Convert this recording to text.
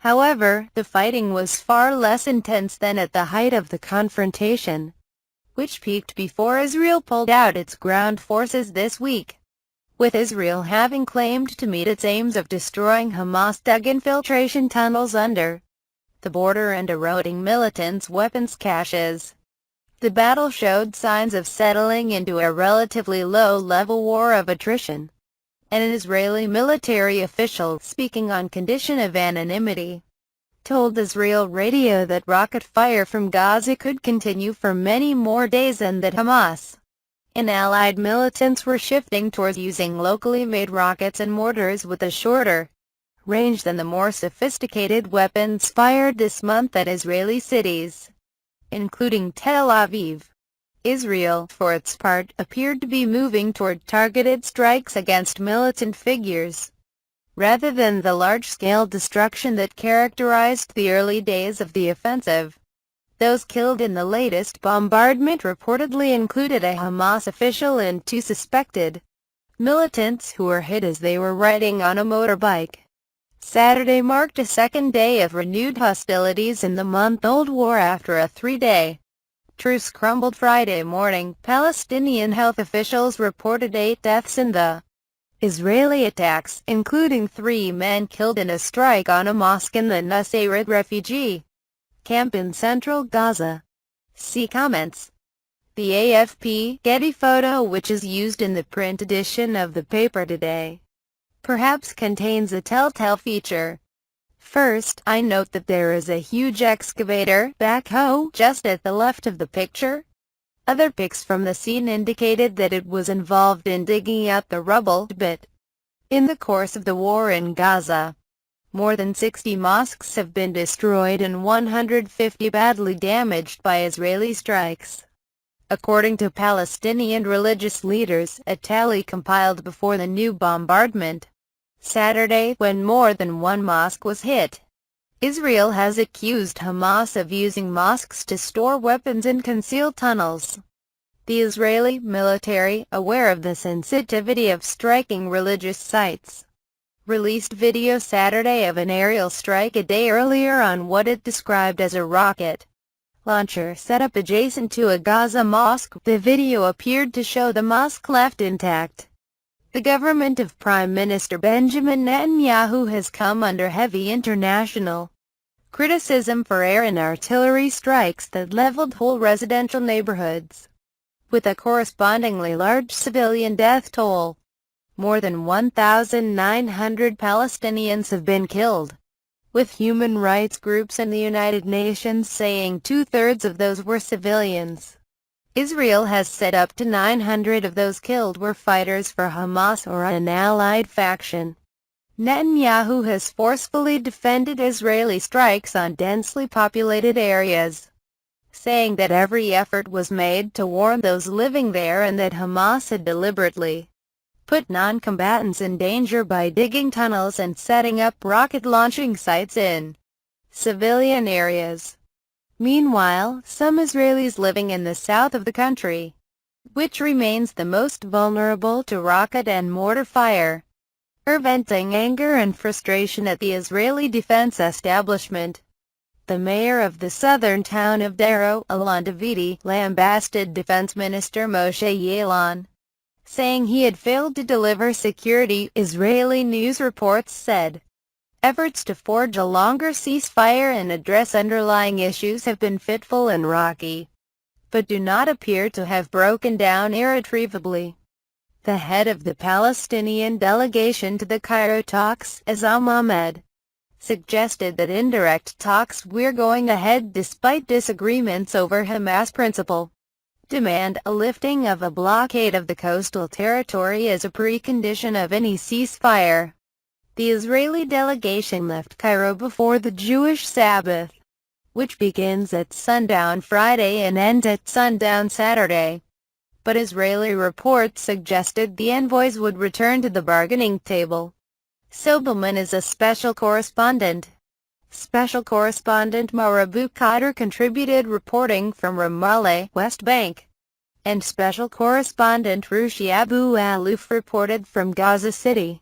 However, the fighting was far less intense than at the height of the confrontation, which peaked before Israel pulled out its ground forces this week, with Israel having claimed to meet its aims of destroying Hamas-dug infiltration tunnels under the border and eroding militants' weapons caches. The battle showed signs of settling into a relatively low-level war of attrition, and an Israeli military official, speaking on condition of anonymity, told Israel radio that rocket fire from Gaza could continue for many more days and that Hamas and allied militants were shifting towards using locally made rockets and mortars with a shorter range than the more sophisticated weapons fired this month at Israeli cities, including Tel Aviv. Israel, for its part, appeared to be moving toward targeted strikes against militant figures, rather than the large-scale destruction that characterized the early days of the offensive. Those killed in the latest bombardment reportedly included a Hamas official and 2 suspected militants who were hit as they were riding on a motorbike. Saturday marked a second day of renewed hostilities in the month-old war after a 3-day truce crumbled Friday morning. Palestinian health officials reported 8 deaths in the Israeli attacks, including 3 men killed in a strike on a mosque in the Nuseirat refugee camp in central Gaza. See comments. The AFP Getty photo, which is used in the print edition of the paper today, perhaps contains a telltale feature. First, I note that there is a huge excavator backhoe just at the left of the picture. Other pics from the scene indicated that it was involved in digging out the rubble bit. In the course of the war in Gaza, more than 60 mosques have been destroyed and 150 badly damaged by Israeli strikes, according to Palestinian religious leaders, a tally compiled before the new bombardment Saturday, when more than 1 mosque was hit. Israel has accused Hamas of using mosques to store weapons in concealed tunnels. The Israeli military, aware of the sensitivity of striking religious sites, released video Saturday of an aerial strike a day earlier on what it described as a rocket launcher set up adjacent to a Gaza mosque. The video appeared to show the mosque left intact. The government of Prime Minister Benjamin Netanyahu has come under heavy international criticism for air and artillery strikes that leveled whole residential neighborhoods, with a correspondingly large civilian death toll. More than 1,900 Palestinians have been killed, with human rights groups and the United Nations saying 2/3 of those were civilians. Israel has said up to 900 of those killed were fighters for Hamas or an allied faction. Netanyahu has forcefully defended Israeli strikes on densely populated areas, saying that every effort was made to warn those living there and that Hamas had deliberately put non-combatants in danger by digging tunnels and setting up rocket launching sites in civilian areas. Meanwhile, some Israelis living in the south of the country, which remains the most vulnerable to rocket and mortar fire, are venting anger and frustration at the Israeli defense establishment. The mayor of the southern town of Cairo, Alon Davidi, lambasted Defense Minister Moshe Ya'alon, saying he had failed to deliver security. Israeli news reports said efforts to forge a longer ceasefire and address underlying issues have been fitful and rocky, but do not appear to have broken down irretrievably. The head of the Palestinian delegation to the Cairo talks, Mohammed, suggested that indirect talks were going ahead despite disagreements over Hamas principle demand a lifting of a blockade of the coastal territory as a precondition of any ceasefire. The Israeli delegation left Cairo before the Jewish Sabbath, which begins at sundown Friday and ends at sundown Saturday. But Israeli reports suggested the envoys would return to the bargaining table. Sobelman is a special correspondent. Special correspondent Marabu Qadir contributed reporting from Ramallah, West Bank, and special correspondent Rushi Abu Aluf reported from Gaza City.